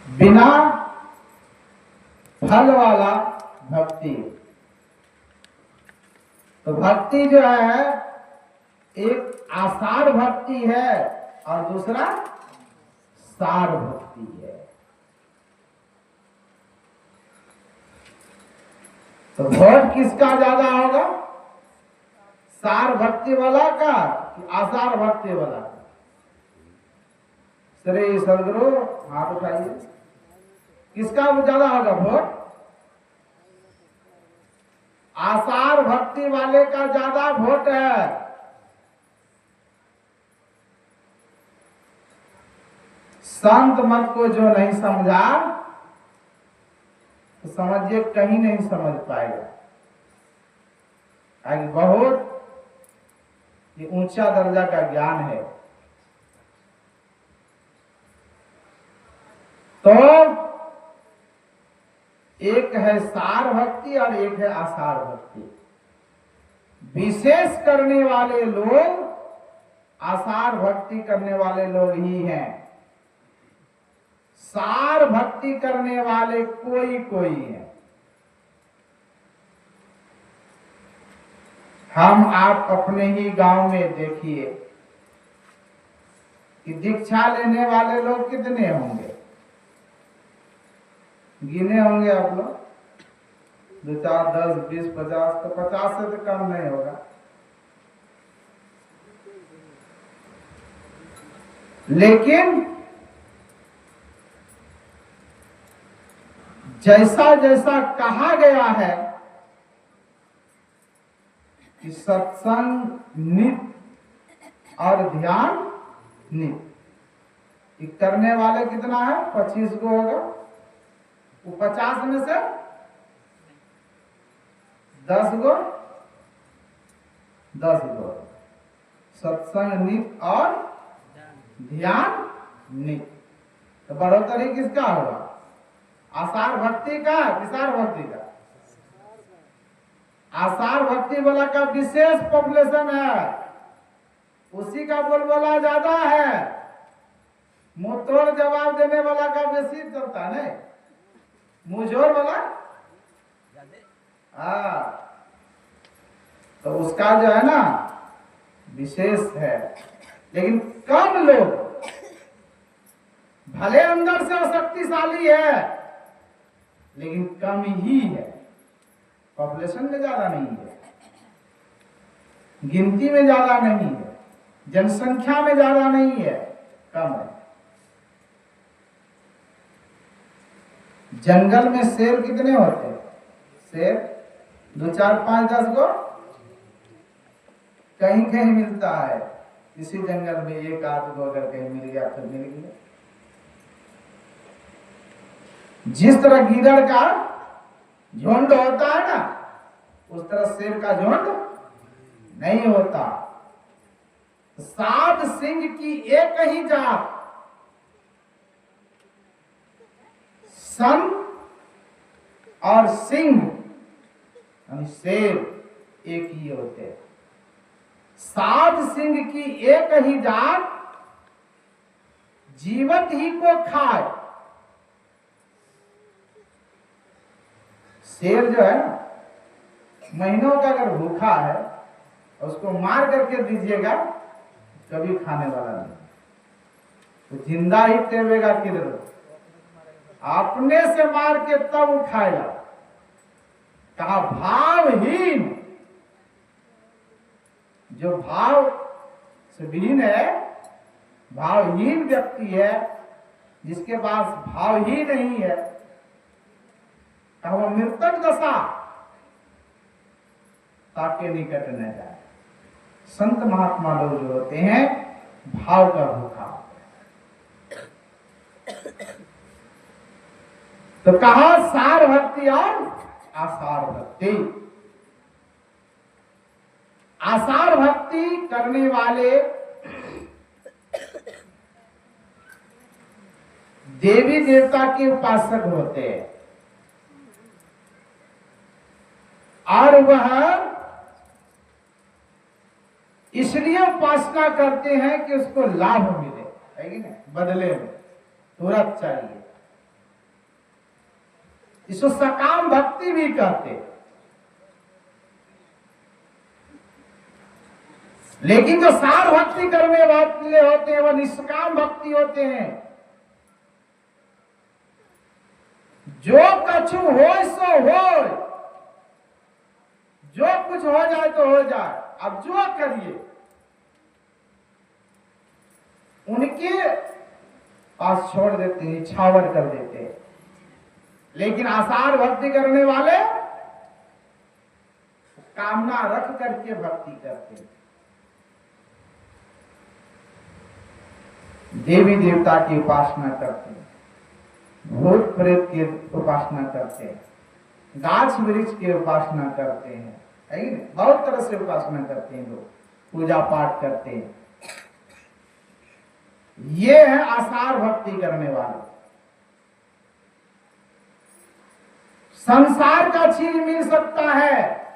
बिना फल वाला भक्ति। तो भक्ति जो है एक आसार भक्ति है और दूसरा सार भक्ति है। तो वोट किसका ज्यादा होगा, सार भक्ति वाला का कि आसार भक्ति वाला का? श्री सदगुरु हाथ उठाइए, किसका ज्यादा होगा वोट? आसार भक्ति वाले का ज्यादा वोट है। संत मत को जो नहीं समझा तो समझिए कहीं नहीं समझ पाएगा। आगे बहुत ये ऊंचा दर्जा का ज्ञान है। तो एक है सार भक्ति और एक है आसार भक्ति। विशेष करने वाले लोग आसार भक्ति करने वाले लोग ही हैं। सार भक्ति करने वाले कोई कोई है। हम आप अपने ही गांव में देखिए कि दीक्षा लेने वाले लोग कितने होंगे, गिने होंगे आप लोग? 2, 4, 10, 20, 50, तो 50 से तो कम नहीं होगा। लेकिन जैसा जैसा कहा गया है कि सत्संग नित्य और ध्यान नित्य, करने वाले कितना है? 25 को होगा। वो 50 में से 10 गो सत्संग नित्य और ध्यान नित्य। तो बढ़ोतरी किसका होगा? आसार भक्ति का, विसार भक्ति का? आसार भक्ति वाला का विशेष पॉपुलेशन है, उसी का बोलबाला ज्यादा है। मुंह तोड़ जवाब देने वाला का बेसी चलता है, नहीं मुंहजोर वाला। तो उसका जो है ना विशेष है। लेकिन कम लोग, भले अंदर से शक्तिशाली है लेकिन कम ही है। पॉपुलेशन में ज्यादा नहीं है, गिनती में ज्यादा नहीं है, जनसंख्या में ज्यादा नहीं है, कम है। जंगल में शेर कितने होते हैं? शेर 2, 4, 5, 10 को कहीं कहीं मिलता है। किसी जंगल में 1 आध को अगर कहीं मिल गया तो मिल गया। जिस तरह गीदड़ का झुंड होता है ना, उस तरह शेर का झुंड नहीं होता। 7 सिंह की एक ही जात, सन और सिंह यानी शेर एक ही होते हैं। 7 सिंह की एक ही जात जीवत ही को खाए। शेर जो है ना, महीनों का अगर भूखा है उसको मार करके दीजिएगा कभी खाने वाला नहीं, तो जिंदा ही टेवेगा किधर, अपने से मार के तब उठाएगा। कहा भावहीन, जो भाव से विहीन है, भावहीन व्यक्ति है, जिसके पास भाव ही नहीं है, वो मृतक दशा ताके निकट न जाए। संत महात्मा लोग जो होते हैं भाव का भूखा। तो कहा सार भक्ति और आसार भक्ति। आसार भक्ति करने वाले देवी देवता के उपासक होते हैं और वह इसलिए उपासना करते हैं कि उसको लाभ मिले, है कि नहीं, बदले में तुरंत चाहिए। इसको सकाम भक्ति भी कहते। लेकिन जो सार भक्ति करने वाले होते हैं वह निष्काम भक्ति होते हैं। जो कछु हो सो हो, जो कुछ हो जाए तो हो जाए, अब जो करिए। उनके पास छोड़ देते हैं, छावर कर देते हैं। लेकिन आसार भक्ति करने वाले कामना रख करके भक्ति करते हैं। देवी देवता की उपासना करते हैं, भूत प्रेत की उपासना करते हैं, गाछ वृक्ष की उपासना करते हैं, है कि नहीं? बहुत तरह से उपासना करते हैं लोग, पूजा पाठ करते हैं। ये है आसार भक्ति करने वाले। संसार का चीज मिल सकता है,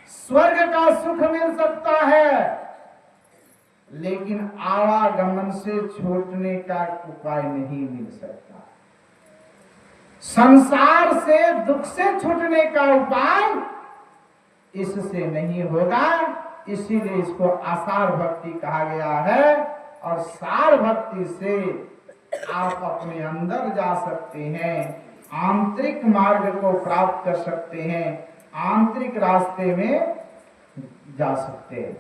स्वर्ग का सुख मिल सकता है, लेकिन आवागमन से छूटने का उपाय नहीं मिल सकता। संसार से दुख से छूटने का उपाय इससे नहीं होगा। इसीलिए इसको आसार भक्ति कहा गया है। और सार भक्ति से आप अपने अंदर जा सकते हैं, आंतरिक मार्ग को प्राप्त कर सकते हैं, आंतरिक रास्ते में जा सकते हैं।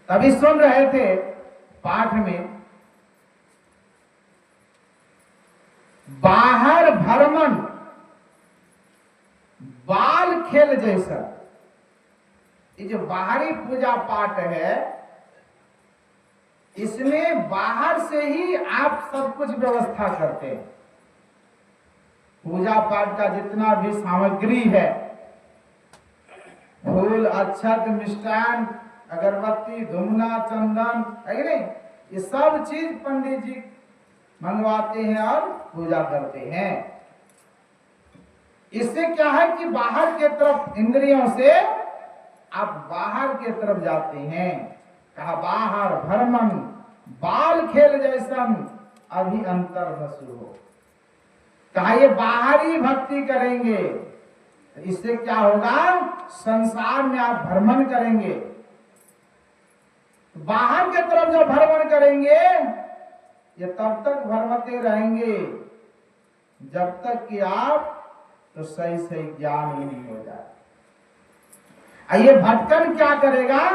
तभी सुन रहे थे पाठ में, बाहर भ्रमण बाल खेल जैसा। ये जो बाहरी पूजा पाठ है, इसमें बाहर से ही आप सब कुछ व्यवस्था करते हैं। पूजा पाठ का जितना भी सामग्री है, फूल, अक्षत, मिष्टान, अगरबत्ती, धूमना, चंदन, है कि नहीं, ये सब चीज पंडित जी मंगवाते हैं और पूजा करते हैं। इससे क्या है कि बाहर के तरफ इंद्रियों से आप बाहर के तरफ जाते हैं। कहा बाहर भ्रमण बाल खेल जैसन अभी अंतर बसु हो। कहा ये बाहरी भक्ति करेंगे, इससे क्या होगा, संसार में आप भ्रमण करेंगे। बाहर के तरफ जब भ्रमण करेंगे, ये तब तक भ्रमते रहेंगे जब तक कि आप तो सही सही ज्ञान ही नहीं हो जाए। ये भटकन क्या करेगा,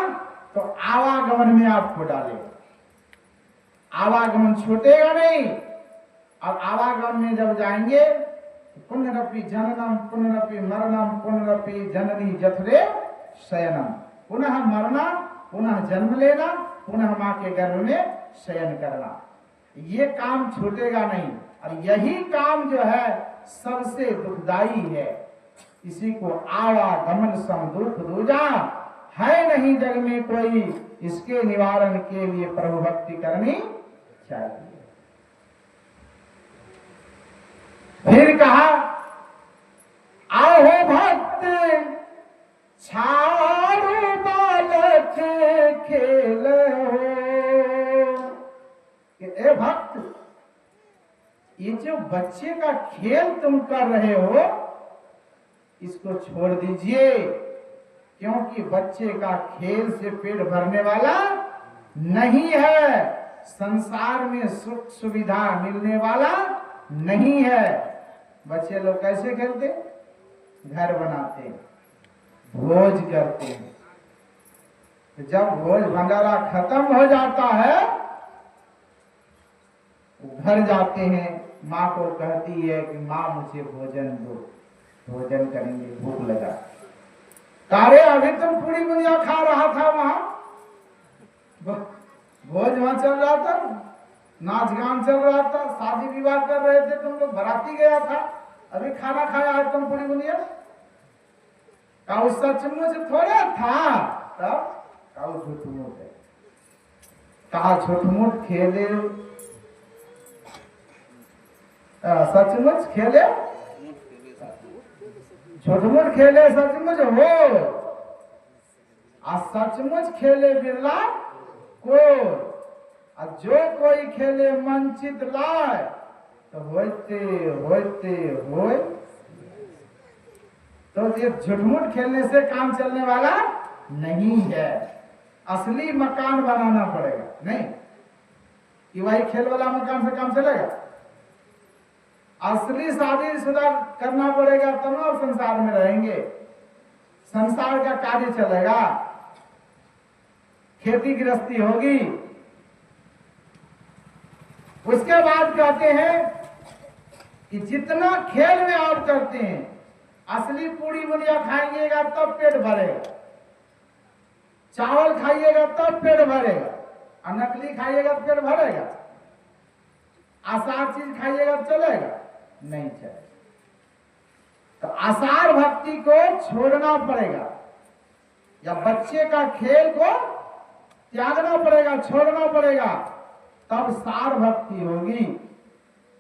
तो आवागमन में आपको डालेगा। आवागमन छूटेगा नहीं। और आवागमन में जब जाएंगे, पुनरपि जननम पुनरपि मरणम पुनरपि जननी जठरे शयनम, पुनः मरना, पुनः जन्म लेना, पुनः मां के गर्भ में शयन करना, ये काम छूटेगा नहीं। और यही काम जो है सबसे दुखदाई है। इसी को आवागमन सम दुख दूजा, है नहीं जग में कोई, इसके निवारण के लिए प्रभु भक्ति करनी चाहिए। फिर कहा आओ भक्त छाड़ो बालक खेल हो। ए भक्त, ये जो बच्चे का खेल तुम कर रहे हो, इसको छोड़ दीजिए, क्योंकि बच्चे का खेल से पेट भरने वाला नहीं है, संसार में सुख सुविधा मिलने वाला नहीं है। बच्चे लोग कैसे खेलते, घर बनाते, भोज करते हैं। तो जब भोज भंडारा खत्म हो जाता है, घर जाते हैं, माँ को कहती है कि माँ मुझे भोजन दो, भोजन करेंगे, भूख लगा। तारे अभी तुम पूरी बुनिया खा रहा था, वहां भोज वहां चल रहा था, नाच गान चल रहा था, शादी विवाह कर रहे थे, तुम लोग बराती गया था, अभी खाना खाया है तुम पूरी बुनिया। काऊ सचमुच थोड़ा था, तब काऊ झूठ-मूठ है। कहा झूठ-मूठ खेले, सचमुच खेले, झूठ-मूठ खेले सचमुच हो, आ सचमुच खेले बिरला को। जो कोई खेले मंचित लाए, तो होते होते होए, तो ये झुठमुठ खेलने से काम चलने वाला नहीं है। असली मकान बनाना पड़ेगा, नहीं कि वही खेल वाला मकान से काम चलेगा। असली शादीशुदा करना पड़ेगा, तब ना संसार में रहेंगे, संसार का कार्य चलेगा, खेती गृहस्थी होगी। उसके बाद कहते हैं कि जितना खेल में आप करते हैं, असली पूरी बुनिया खाइएगा तब पेट भरेगा, चावल खाइएगा तब पेट भरेगा, और नकली खाइएगा तो पेट भरेगा। आसार चीज खाइएगा तो चलेगा, नहीं चलेगा। तो आसार भक्ति को छोड़ना पड़ेगा, या बच्चे का खेल को त्यागना पड़ेगा, छोड़ना पड़ेगा, तब सार भक्ति होगी।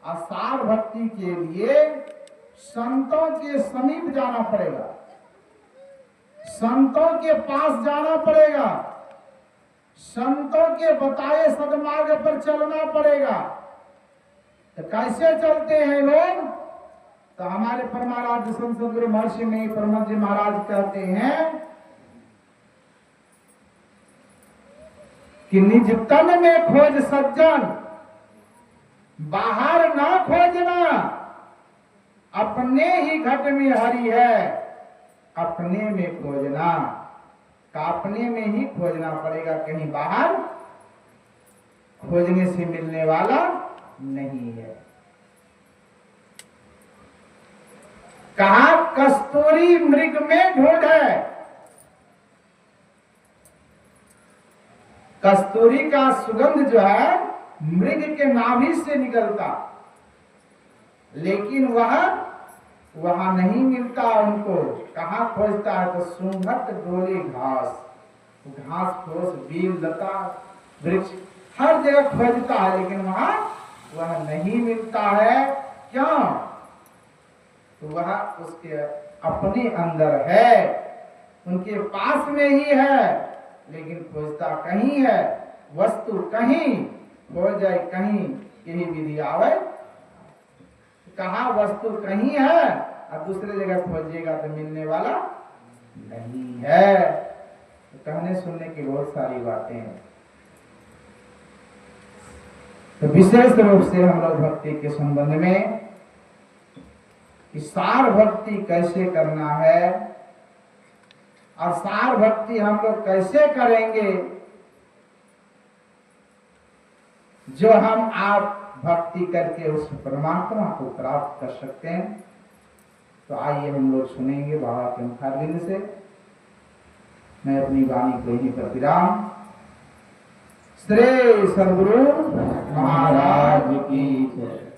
और सार भक्ति के लिए संतों के समीप जाना पड़ेगा, संतों के पास जाना पड़ेगा, संतों के बताए सदमार्ग पर चलना पड़ेगा। तो कैसे चलते हैं लोग? तो हमारे परमाराध्य संत सद्गुरु महर्षि में परमहंस जी महाराज कहते हैं कि निज तन में खोज सज्जन, बाहर ना खोजना, अपने ही घट में हरि है, अपने में खोजना। का अपने में ही खोजना पड़ेगा, कहीं बाहर खोजने से मिलने वाला नहीं है। कहा कस्तूरी मृग में ढूंढ है, कस्तूरी का सुगंध जो है मृग के नाभि से निकलता, लेकिन वह वहां नहीं मिलता उनको। कहाँ खोजता है? तो सुंघत डोली घास, घास फूस बील लता वृक्ष हर जगह खोजता है, लेकिन वहां वह नहीं मिलता है। क्यों? तो वह उसके अपने अंदर है, उनके पास में ही है, लेकिन खोजता कहीं है। वस्तु कहीं हो जाए कहीं, यही विधि आवे। कहा वस्तु कहीं है और दूसरे जगह खोजिएगा तो मिलने वाला नहीं है। तो कहने सुनने की बहुत सारी बातें हैं। तो विशेष रूप से हम लोग भक्ति के संबंध में कि सार भक्ति कैसे करना है और सार भक्ति हम लोग कैसे करेंगे जो हम आप भक्ति करके उस परमात्मा को प्राप्त कर सकते हैं। तो आइए हम लोग सुनेंगे बाबा के मुखारबिंद से। मैं अपनी वाणी को यहीं पर विराम। श्री सद्गुरु महाराज की जय।